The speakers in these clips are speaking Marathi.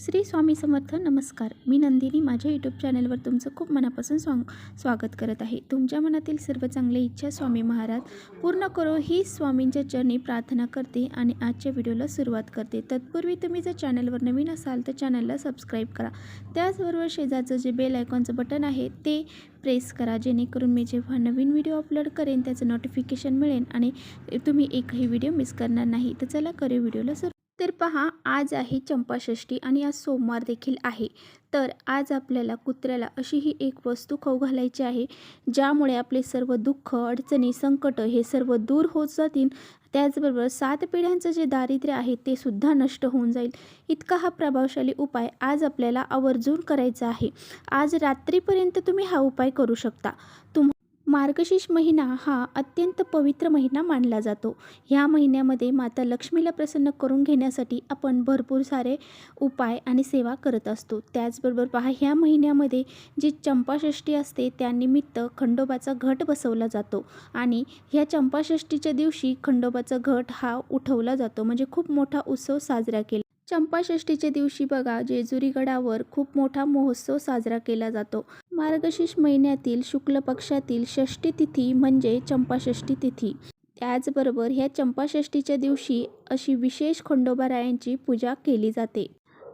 श्री स्वामी समर्थ. नमस्कार, मी नंदिनी. माझ्या यूट्यूब चॅनलवर तुमचं खूप मनापासून स्वागत करत आहे. तुमच्या मनातील सर्व चांगले इच्छा स्वामी महाराज पूर्ण करो ही स्वामींच्या चरणी प्रार्थना करते आणि आजच्या व्हिडिओला सुरुवात करते. तत्पूर्वी तुम्ही जर चॅनलवर नवीन असाल तर चॅनलला सबस्क्राईब करा. त्याचबरोबर शेजारचं जे बेल आयकॉनचं बटन आहे ते प्रेस करा, जेणेकरून मी जेव्हा नवीन व्हिडिओ अपलोड करेन त्याचं नोटिफिकेशन मिळेल आणि तुम्ही एकही व्हिडिओ मिस करणार नाही. तर चला करू व्हिडिओला सुरू. तर पहा, आज आहे चंपाषष्ठी आणि आज सोमवार देखील आहे. तर आज आपल्याला कुत्र्याला अशी ही एक वस्तू खाऊ घालायची आहे, ज्यामुळे आपले सर्व दुःख, अडचणी, संकट हे सर्व दूर होत जातील. त्याचबरोबर 7 पिढ्यांचं जे दारिद्र्य आहे ते सुद्धा नष्ट होऊन जाईल. इतका हा प्रभावशाली उपाय आज आपल्याला आवर्जून करायचा आहे. आज रात्रीपर्यंत तुम्ही हा उपाय करू शकता. मार्गशीर्ष महिना हा अत्यंत पवित्र महिना मानला जातो. ह्या महिन्यामध्ये माता लक्ष्मीला प्रसन्न करून घेण्यासाठी आपण भरपूर सारे उपाय आणि सेवा करत असतो. त्याचबरोबर पहा, ह्या महिन्यामध्ये जी चंपाषष्ठी असते त्यानिमित्त खंडोबाचा घट बसवला जातो आणि ह्या चंपाषष्ठीच्या दिवशी खंडोबाचा घट हा उठवला जातो, म्हणजे खूप मोठा उत्सव साजरा केला. चंपाषष्ठीच्या दिवशी बघा, जेजुरी गडावर खूप मोठा महोत्सव साजरा केला जातो. मार्गशीर्ष महिन्यातील शुक्ल पक्षातील षष्ठी तिथी म्हणजे चंपाषष्ठी तिथी. त्याचबरोबर ह्या चंपाषष्ठीच्या दिवशी अशी विशेष खंडोबारायांची पूजा केली जाते.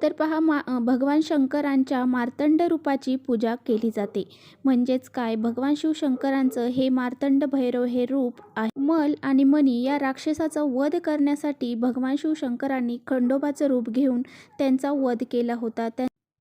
तर पहा, भगवान शंकरांच्या मार्तंड रूपाची पूजा केली जाते. म्हणजेच काय, भगवान शिवशंकरांचं हे मार्तंड भैरव हे रूप आहे. मल आणि मणी या राक्षसाचा वध करण्यासाठी भगवान शिवशंकरांनी खंडोबाचं रूप घेऊन त्यांचा वध केला होता.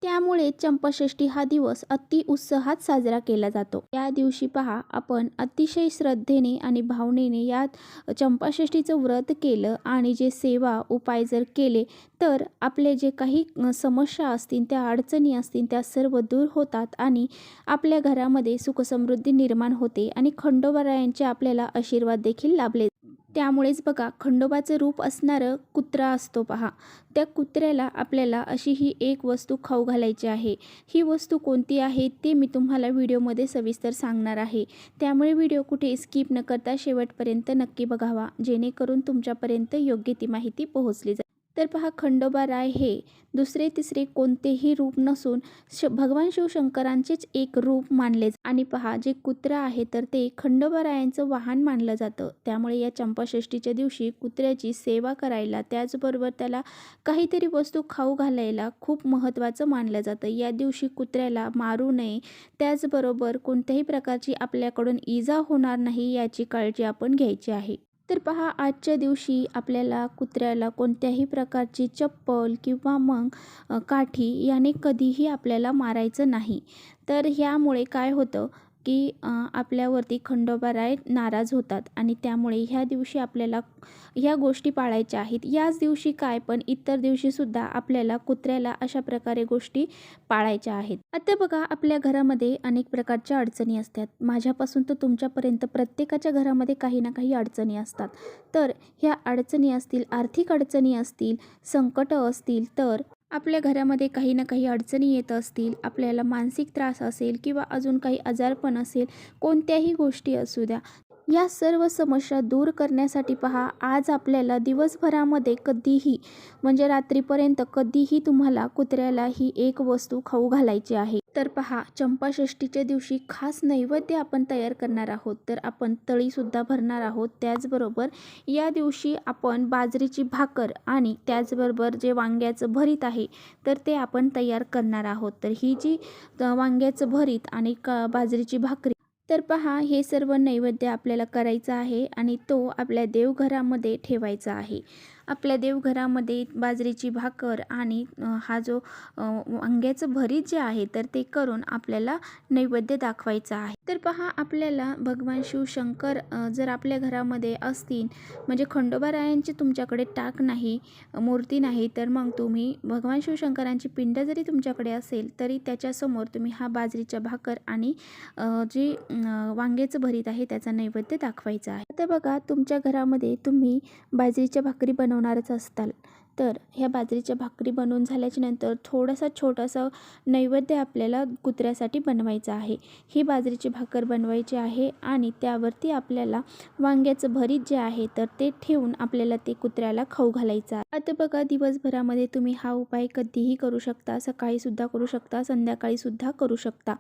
त्यामुळे चंपाषष्ठी हा दिवस अति उत्साहात साजरा केला जातो. या दिवशी पहा, आपण अतिशय श्रद्धेने आणि भावनेने या चंपाषष्ठीचं व्रत केलं आणि जे सेवा उपाय जर केले तर आपले जे काही समस्या असतील, त्या अडचणी असतील, त्या सर्व दूर होतात आणि आपल्या घरामध्ये सुखसमृद्धी निर्माण होते आणि खंडोबारायांचे आपल्याला आशीर्वाद देखील लाभले. त्यामुळेच बघा, खंडोबाचं रूप असणारं कुत्रा असतो पहा, त्या कुत्र्याला आपल्याला अशी ही एक वस्तू खाऊ घालायची आहे. ही वस्तू कोणती आहे ते मी तुम्हाला व्हिडिओमध्ये सविस्तर सांगणार आहे. त्यामुळे व्हिडिओ कुठे स्किप न करता शेवटपर्यंत नक्की बघावा, जेणेकरून तुमच्यापर्यंत योग्य ती माहिती पोहोचली जाईल. तर पहा, खंडोबाराय हे दुसरे तिसरे कोणतेही रूप नसून भगवान शिवशंकरांचेच एक रूप मानले. आणि पहा, जे कुत्रा आहे तर ते खंडोबारायांचं वाहन मानलं जातं. त्यामुळे या चंपाषष्ठीच्या दिवशी कुत्र्याची सेवा करायला, त्याचबरोबर त्याला काहीतरी वस्तू खाऊ घालायला खूप महत्त्वाचं मानलं जातं. या दिवशी कुत्र्याला मारू नये, त्याचबरोबर कोणत्याही प्रकारची आपल्याकडून इजा होणार नाही याची काळजी आपण घ्यायची आहे. तर पहा, आजच्या दिवशी आपल्याला कुत्र्याला कोणत्याही प्रकारची चप्पल किंवा मग काठी याने कधीही आपल्याला मारायचं नाही. तर ह्यामुळे काय होतं की आपल्यावरती खंडोबाराय नाराज होतात आणि त्यामुळे ह्या दिवशी आपल्याला ह्या गोष्टी पाळायच्या आहेत. याच दिवशी काय, पण इतर दिवशीसुद्धा आपल्याला कुत्र्याला अशा प्रकारे गोष्टी पाळायच्या आहेत. आता बघा, आपल्या घरामध्ये अनेक प्रकारच्या अडचणी असतात. माझ्यापासून तर तुमच्यापर्यंत प्रत्येकाच्या घरामध्ये काही ना काही अडचणी असतात. तर ह्या अडचणी असतील, आर्थिक अडचणी असतील, संकट असतील, तर आपल्या घरामध्ये काही ना काही अडचणी येत असतील, आपल्याला मानसिक त्रास असेल किंवा अजून काही आजारपण असेल, कोणत्याही गोष्टी असू द्या, या सर्व समस्या दूर करण्यासाठी पहा, आज आपल्याला दिवसभरामध्ये कधीही म्हणजे रात्रीपर्यंत कधीही तुम्हाला कुत्र्याला ही एक वस्तू खाऊ घालायची आहे. तर पहा, चंपाषष्ठीच्या दिवशी खास नैवेद्य आपण तयार करणार आहोत. तर आपण तळीसुद्धा भरणार आहोत. त्याचबरोबर या दिवशी आपण बाजरीची भाकर आणि त्याचबरोबर जे वांग्याचं भरीत आहे तर ते आपण तयार करणार आहोत. तर ही जी वांग्याचं भरीत आणि बाजरीची भाकरी, तर पहा, हे सर्व नैवेद्य आपल्याला करायचं आहे आणि तो आपल्या देवघरामध्ये ठेवायचा आहे. आपल्या देवघरामध्ये बाजरीची भाकर आणि हा जो वांग्याचं भरीत जे आहे तर ते करून आपल्याला नैवेद्य दाखवायचा आहे. तर पहा, आपल्याला भगवान शिवशंकर जर आपल्या घरामध्ये असतील, म्हणजे खंडोबारायांची तुमच्याकडे टाक नाही, मूर्ती नाही, तर मग तुम्ही भगवान शिवशंकरांची पिंड जरी तुमच्याकडे असेल तरी त्याच्यासमोर तुम्ही हा बाजरीच्या भाकर आणि जी वांग्याचं भरीत आहे त्याचा नैवेद्य दाखवायचा आहे. आता बघा, तुमच्या घरामध्ये तुम्ही बाजरीच्या भाकरी बनवणारच असताल, तर ह्या बाजरीच्या भाकरी बनवून झाल्याच्या नंतर छोटासा नैवेद्य आपल्याला कुत्र्यासाठी बनवायचा आहे. ही बाजरीची भाकर बनवायची आहे आणि त्यावरती आपल्याला वांग्याचं भरीत जे आहे तर ते ठेवून आपल्याला ते कुत्र्याला खाऊ घालायचं आहे. आता बघा, दिवसभरामध्ये तुम्ही हा उपाय कधीही करू शकता. सकाळी सुद्धा करू शकता, संध्याकाळी सुद्धा करू शकता.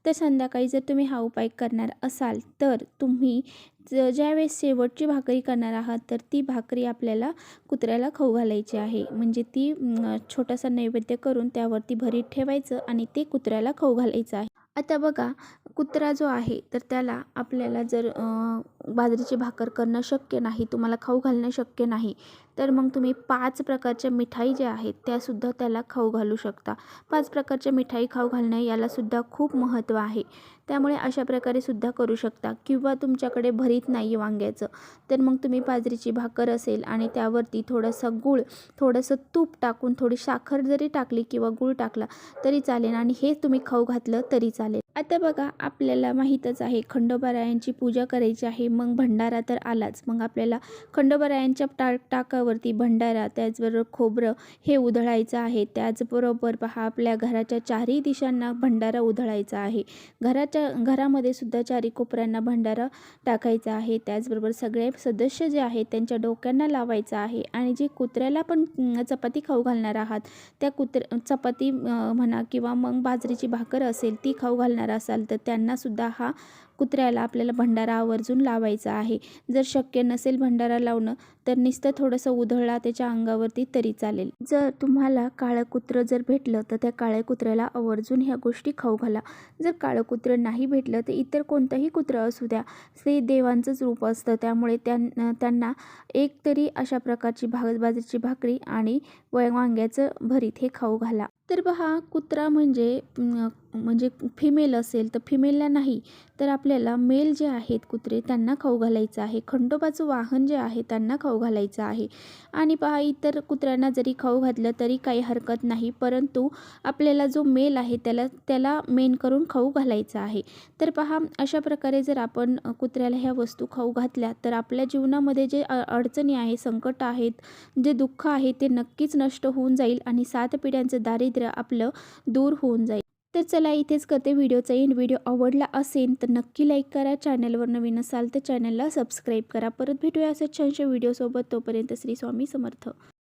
तर संध्याकाळी जर तुम्ही हा उपाय करणार असाल तर तुम्ही ज्यावेळेस शेवटची भाकरी करणार आहात तर ती भाकरी आपल्याला कुत्र्याला खाऊ घालायची आहे. म्हणजे ती छोटासा नैवेद्य करून त्यावरती भरीत ठेवायचं आणि ते कुत्र्याला खाऊ घालायचं आहे. आता बघा, कुत्रा जो आहे तर त्याला आपल्याला जर बाजरीची भाकर करणं शक्य नाही, तुम्हाला खाऊ घालणं शक्य नाही, तर मग तुम्ही 5 प्रकारच्या मिठाई ज्या आहेत त्यासुद्धा त्याला खाऊ घालू शकता. 5 प्रकारच्या मिठाई खाऊ घालणं यालासुद्धा खूप महत्त्व आहे. त्यामुळे अशा प्रकारे सुद्धा करू शकता. किंवा तुमच्याकडे भरीत नाही आहे वांग्याचं, तर मग तुम्ही बाजरीची भाकर असेल आणि त्यावरती थोडासा गूळ, थोडंसं तूप टाकून थोडी साखर जरी टाकली किंवा गूळ टाकला तरी चालेल आणि हे तुम्ही खाऊ घातलं तरी चालेल. आता बघा, आपल्याला माहीतच आहे खंडोबारायांची पूजा करायची आहे, मग भंडारा तर आलाच. मग आपल्याला खंडोबारायांच्या टाकावरती भंडारा, त्याचबरोबर खोबरं हे उधळायचं आहे. त्याचबरोबर पहा, आपल्या घराच्या चारही दिशांना भंडारा उधळायचा आहे. घरामध्ये सुद्धा चारी कोपऱ्यांना भंडारा टाकायचा आहे. त्याचबरोबर सगळे सदस्य जे आहेत त्यांच्या डोक्यांना लावायचा आहे आणि जे कुत्र्याला पण चपाती खाऊ घालणार आहात त्या चपाती म्हणा किंवा मग बाजरीची भाकर असेल ती खाऊ घालणार असाल तर त्यांनासुद्धा हा कुत्र्याला आपल्याला भंडारा आवर्जून लावायचा आहे. जर शक्य नसेल भंडारा लावणं तर नुसतं थोडंसं उधळला त्याच्या अंगावरती तरी चालेल. जर तुम्हाला काळं कुत्रं जर भेटलं तर त्या काळ्या कुत्र्याला आवर्जून ह्या गोष्टी खाऊ घाला. जर काळं कुत्रं नाही भेटलं तर इतर कोणतंही कुत्रं असू द्या, ते देवांचंच रूप असतं. त्यामुळे त्यांना एक तरी अशा प्रकारची बाजरीची भाकरी आणि वांग्याचं भरीत हे खाऊ घाला. तर पहा, कुत्रा म्हणजे फिमेल असेल तर फिमेलला नाही, तर आपल्याला मेल जे आहेत कुत्रे त्यांना खाऊ घालायचं आहे. खंडोबाचं वाहन जे आहे त्यांना खाऊ घालायचं आहे. आणि पहा, इतर कुत्र्यांना जरी खाऊ घातलं तरी काही हरकत नाही, परंतु आपल्याला जो मेल आहे त्याला मेन करून खाऊ घालायचं आहे. तर पहा, अशा प्रकारे जर आपण कुत्र्याला ह्या वस्तू खाऊ घातल्या तर आपल्या जीवनामध्ये जे अडचणी आहे, संकट आहेत, जे दुःख आहे ते नक्कीच नष्ट होऊन जाईल आणि 7 पिढ्यांचं दारिद्र्य आपलं दूर होऊन जाईल. तर चला, इथेच करते व्हिडिओचा एंड. व्हिडिओ आवडला असेल तर नक्की लाईक करा. चॅनलवर नवीन असाल तर चॅनलला सबस्क्राईब करा. परत भेटूया असेच छानशा व्हिडिओसोबत. तोपर्यंत श्री स्वामी समर्थ.